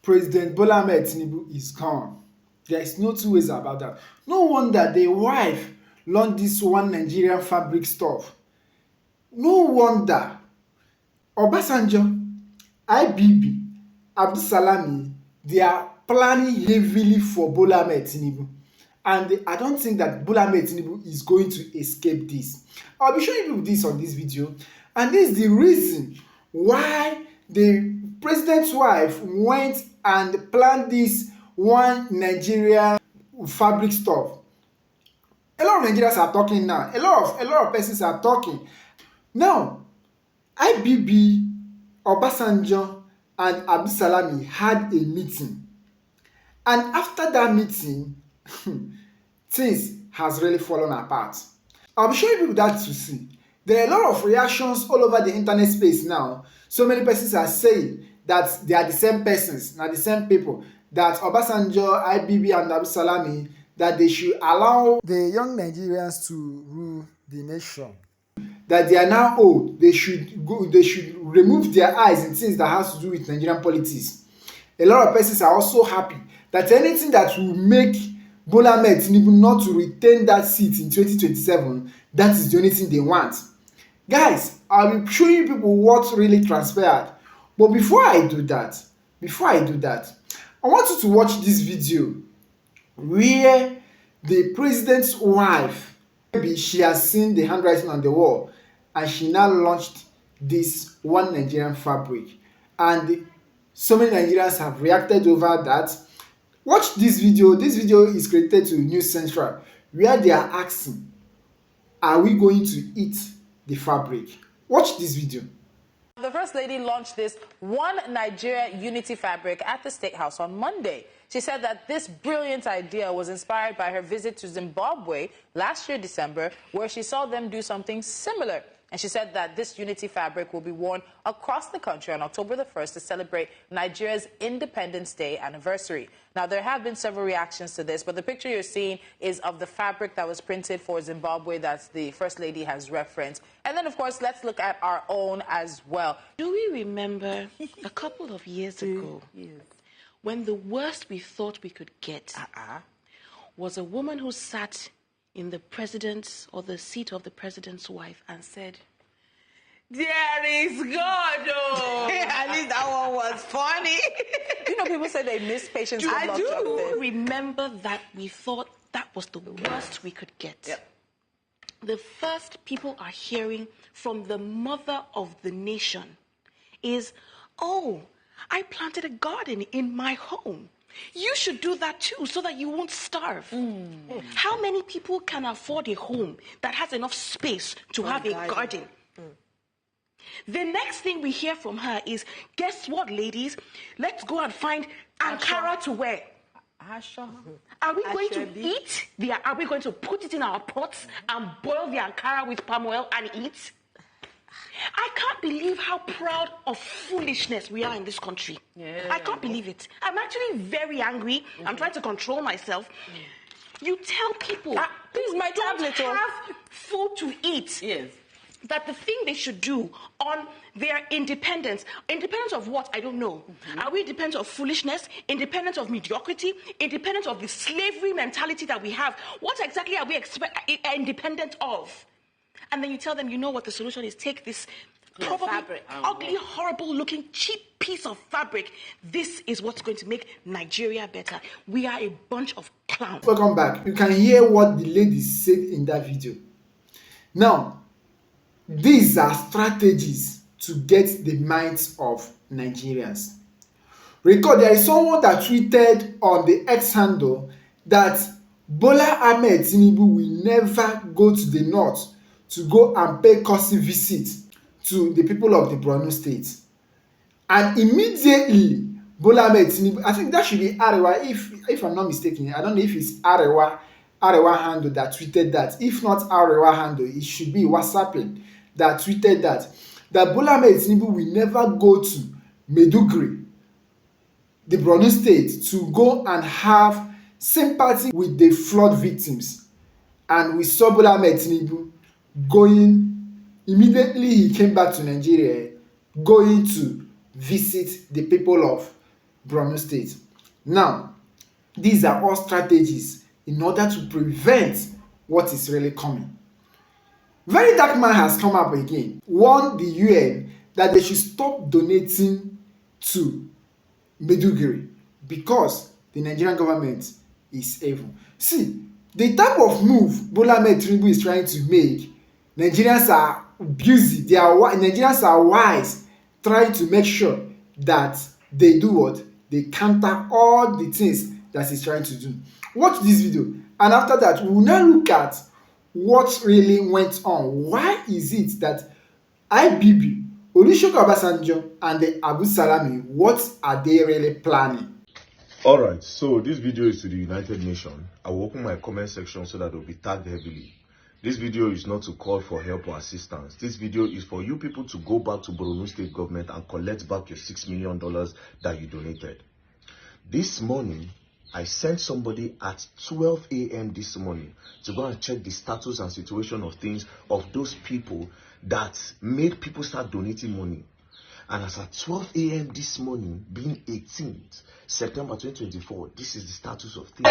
President Bola Ahmed Tinubu is gone. There is no two ways about that. No wonder the wife launched this one Nigerian fabric stuff. No wonder Obasanjo, IBB, Abdusalami, they are planning heavily for Bola Ahmed Tinubu. And I don't think that Bola Ahmed Tinubu is going to escape this. I'll be showing you this on this video. And this is the reason why the president's wife went and planned this one Nigeria fabric stuff. A lot of Nigerians are talking now. A lot of persons are talking. Now, IBB, Obasanjo, and Abdusalami had a meeting. And after that meeting, things has really fallen apart. I'll be showing you that to see. There are a lot of reactions all over the internet space now. So many persons are saying that they are the same persons, not the same people. That Obasanjo, IBB, and Abdusalami, that they should allow the young Nigerians to rule the nation. That they are now old, they should remove their eyes in things that has to do with Nigerian politics. A lot of persons are also happy that anything that will make Bola Ahmed Tinubu not to retain that seat in 2027, that is the only thing they want. Guys, I'll be showing you people what really transpired. But before I do that, I want you to watch this video where the president's wife, maybe she has seen the handwriting on the wall, and she now launched this one Nigerian fabric. And so many Nigerians have reacted over that. Watch this video. This video is created to News Central, where they are asking, are we going to eat the fabric? Watch this video. The First Lady launched this One Nigeria Unity fabric at the State House on Monday. She said that this brilliant idea was inspired by her visit to Zimbabwe last year, December, where she saw them do something similar. And she said that this unity fabric will be worn across the country on October the 1st to celebrate Nigeria's Independence Day anniversary. Now, there have been several reactions to this, but the picture you're seeing is of the fabric that was printed for Zimbabwe that the First Lady has referenced. And then, of course, let's look at our own as well. Do we remember a couple of years ago when the worst we thought we could get was a woman who sat in the president's or the seat of the president's wife and said, There is God, oh! At least that one was funny. You know, people say they miss patience. I do remember that we thought that was the worst we could get. Yep. The first people are hearing from the mother of the nation is, oh, I planted a garden in my home. You should do that too, so that you won't starve. How many people can afford a home that has enough space to have a garden? The next thing we hear from her is, guess what, ladies? Let's go and find Ankara to wear. Are we going to eat? Are we going to put it in our pots and boil the Ankara with palm oil and eat? I can't believe how proud of foolishness we are in this country. I can't believe it. I'm actually very angry. I'm trying to control myself. You tell people this is my tablet, don't have food to eat. Yes. That the thing they should do on their independence of what, I don't know. Are we independent of foolishness, independent of mediocrity, independent of the slavery mentality that we have? What exactly are we independent of? And then you tell them, you know what the solution is? Take this probably ugly, horrible-looking, cheap piece of fabric. This is what's going to make Nigeria better. We are a bunch of clowns. Welcome back. You can hear what the lady said in that video. Now, these are strategies to get the minds of Nigerians. Recall, there is someone that tweeted on the X handle that Bola Ahmed Tinubu will never go to the north to go and pay courtesy visit to the people of the Borno state. And immediately, Bola Ahmed Tinubu, I think that should be Arewa, if I'm not mistaken. I don't know if it's Arewa handle that tweeted that. If not Arewa handle, it should be WhatsApp that tweeted that Bola Ahmed Tinubu will never go to Maiduguri, the Borno state, to go and have sympathy with the flood victims. And we saw Bola Ahmed Tinubu going, immediately he came back to Nigeria, going to visit the people of Borno State. Now, these are all strategies in order to prevent what is really coming. Very Dark Man has come up again, warned the UN that they should stop donating to Maiduguri because the Nigerian government is evil. See, the type of move Bola Ahmed Tinubu is trying to make, Nigerians are busy, Nigerians are wise, trying to make sure that they do what? They counter all the things that he's trying to do. Watch this video, and after that, we will now look at what really went on. Why is it that IBB, Olusegun Obasanjo, and the Abdusalami, what are they really planning? Alright, so this video is to the United Nations. I will open my comment section so that it will be tagged heavily. This video is not to call for help or assistance. This video is for you people to go back to Borno State government and collect back your $6 million that you donated. This morning, I sent somebody at 12 a.m. this morning to go and check the status and situation of things of those people that made people start donating money. And as at 12 a.m. this morning, being 18th September 2024, this is the status of things.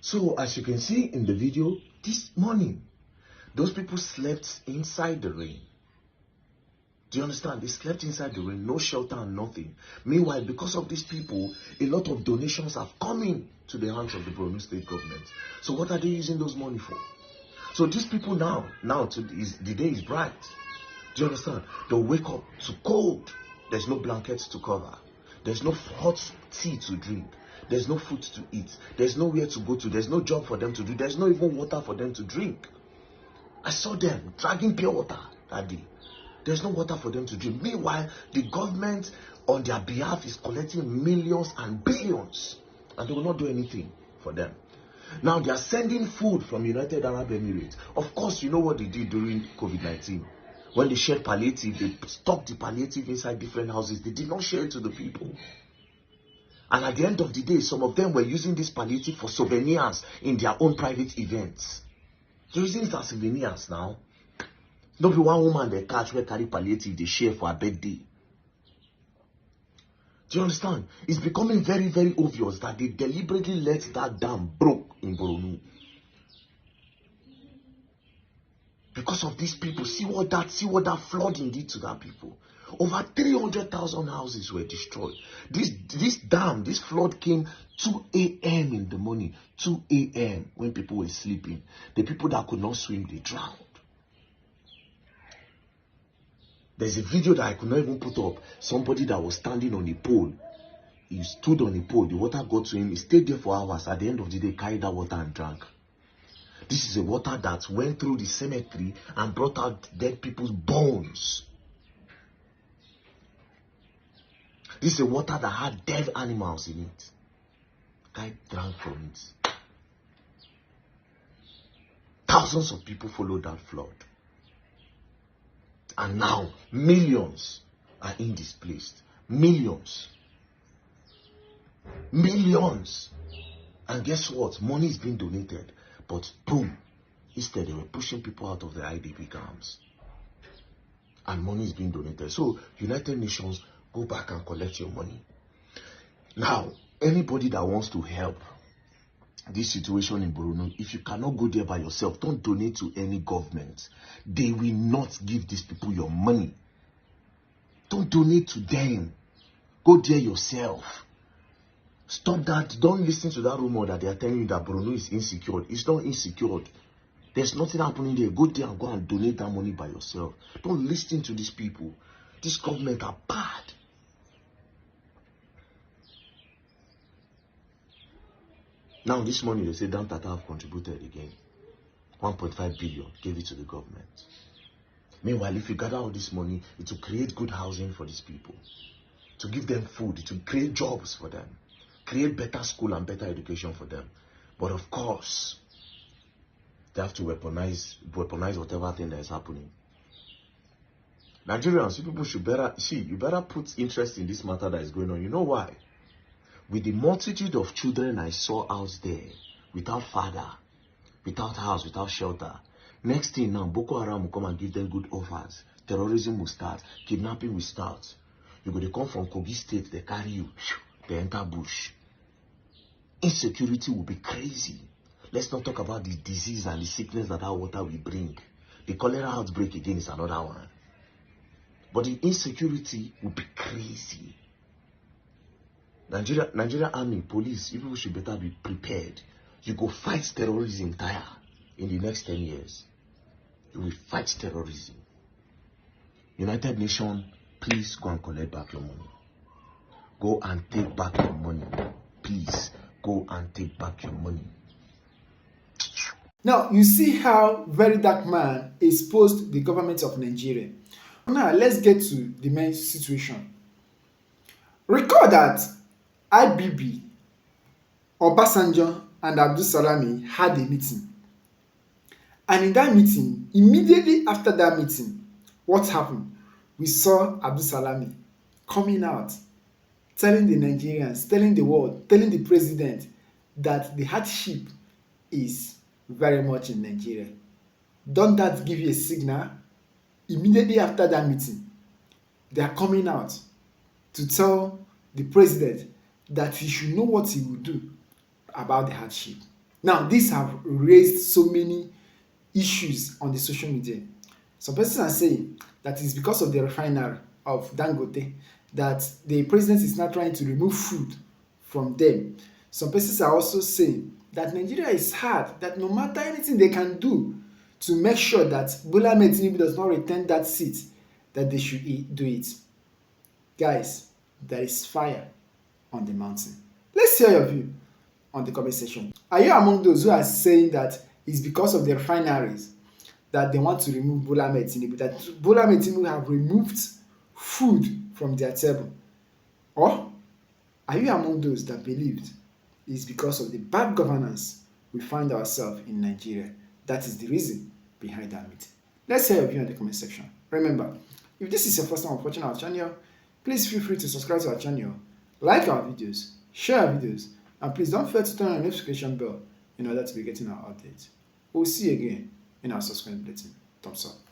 So as you can see in the video, this morning, those people slept inside the rain. Do you understand? They slept inside the rain, no shelter and nothing. Meanwhile, because of these people, a lot of donations have come in to the hands of the Borno State government. So what are they using those money for? So these people now the day is bright. Do you understand? They'll wake up to cold. There's no blankets to cover. There's no hot tea to drink. There's no food to eat. There's nowhere to go to. There's no job for them to do. There's no even water for them to drink. I saw them dragging pure water that day. There's no water for them to drink. Meanwhile, the government on their behalf is collecting millions and billions, and they will not do anything for them. Now they are sending food from United Arab Emirates. Of course, you know what they did during COVID-19. When they shared palliative, they stocked the palliative inside different houses. They did not share it to the people. And at the end of the day, some of them were using this palliative for souvenirs in their own private events. They're using it as souvenirs now. Not be one woman they catch will carry palliative they share for a birthday. Do you understand? It's becoming very, very obvious that they deliberately let that dam broke in Borno. Because of these people, see what that flooding did to that people. Over 300,000 houses were destroyed. This dam, this flood came 2 a.m. in the morning. 2 a.m. when people were sleeping. The people that could not swim, they drowned. There's a video that I could not even put up. Somebody that was standing on a pole. He stood on a pole. The water got to him. He stayed there for hours. At the end of the day, carried that water and drank. This is a water that went through the cemetery and brought out dead people's bones. This is a water that had dead animals in it. Guy drank from it. Thousands of people followed that flood. And now, millions are indisplaced. Millions. Millions. And guess what? Money is being donated. But boom, instead they were pushing people out of the IBB camps. And money is being donated. So, United Nations, go back and collect your money. Now, anybody that wants to help this situation in Borno, if you cannot go there by yourself, don't donate to any government. They will not give these people your money. Don't donate to them. Go there yourself. Stop that. Don't listen to that rumor that they are telling you that Borno is insecure. It's not insecure. There's nothing happening there. Go there and go and donate that money by yourself. Don't listen to these people. This government are bad. Now this money they say Dan Tata have contributed again. 1.5 billion, gave it to the government. Meanwhile, if you gather all this money, it will create good housing for these people. To give them food, it will create jobs for them. Create better school and better education for them. But of course, they have to weaponize whatever thing that is happening. Nigerians, you people should you better put interest in this matter that is going on. You know why? With the multitude of children I saw out there, without father, without house, without shelter, next thing now, Boko Haram will come and give them good offers. Terrorism will start. Kidnapping will start. You go to come from Kogi State, they carry you, they enter bush. Insecurity will be crazy. Let's not talk about the disease and the sickness that water will bring. The cholera outbreak again is another one. But the insecurity will be crazy. Nigeria army, police, you people should better be prepared. You go fight terrorism in the next 10 years. You will fight terrorism. United Nations, please go and collect back your money. Go and take back your money. Please, go and take back your money. Now, you see how very dark man exposed the government of Nigeria. Now, let's get to the main situation. Recall that IBB, Obasanjo, and Abdusalami had a meeting. And in that meeting, immediately after that meeting, what happened? We saw Abdusalami coming out, telling the Nigerians, telling the world, telling the president that the hardship is very much in Nigeria. Don't that give you a signal? Immediately after that meeting, they are coming out to tell the president that he should know what he will do about the hardship. Now, these have raised so many issues on the social media. Some persons are saying that it's because of the refinery of Dangote that the president is now trying to remove food from them. Some persons are also saying that Nigeria is hard, that no matter anything they can do to make sure that Bola Ahmed Tinubu does not return that seat, that they should do it. Guys, there is fire on the mountain. Let's hear your view on the comment section. Are you among those who are saying that it's because of the refineries that they want to remove Bola Ahmed Tinubu, that Bola Ahmed Tinubu have removed food from their table? Or are you among those that believed it's because of the bad governance we find ourselves in Nigeria? That is the reason behind that meeting. Let's hear your view in the comment section. Remember, if this is your first time watching our channel, please feel free to subscribe to our channel, like our videos, share our videos, and please don't forget to turn on the notification bell in order to be getting our updates. We'll see you again in our subsequent bulletin. Thumbs up.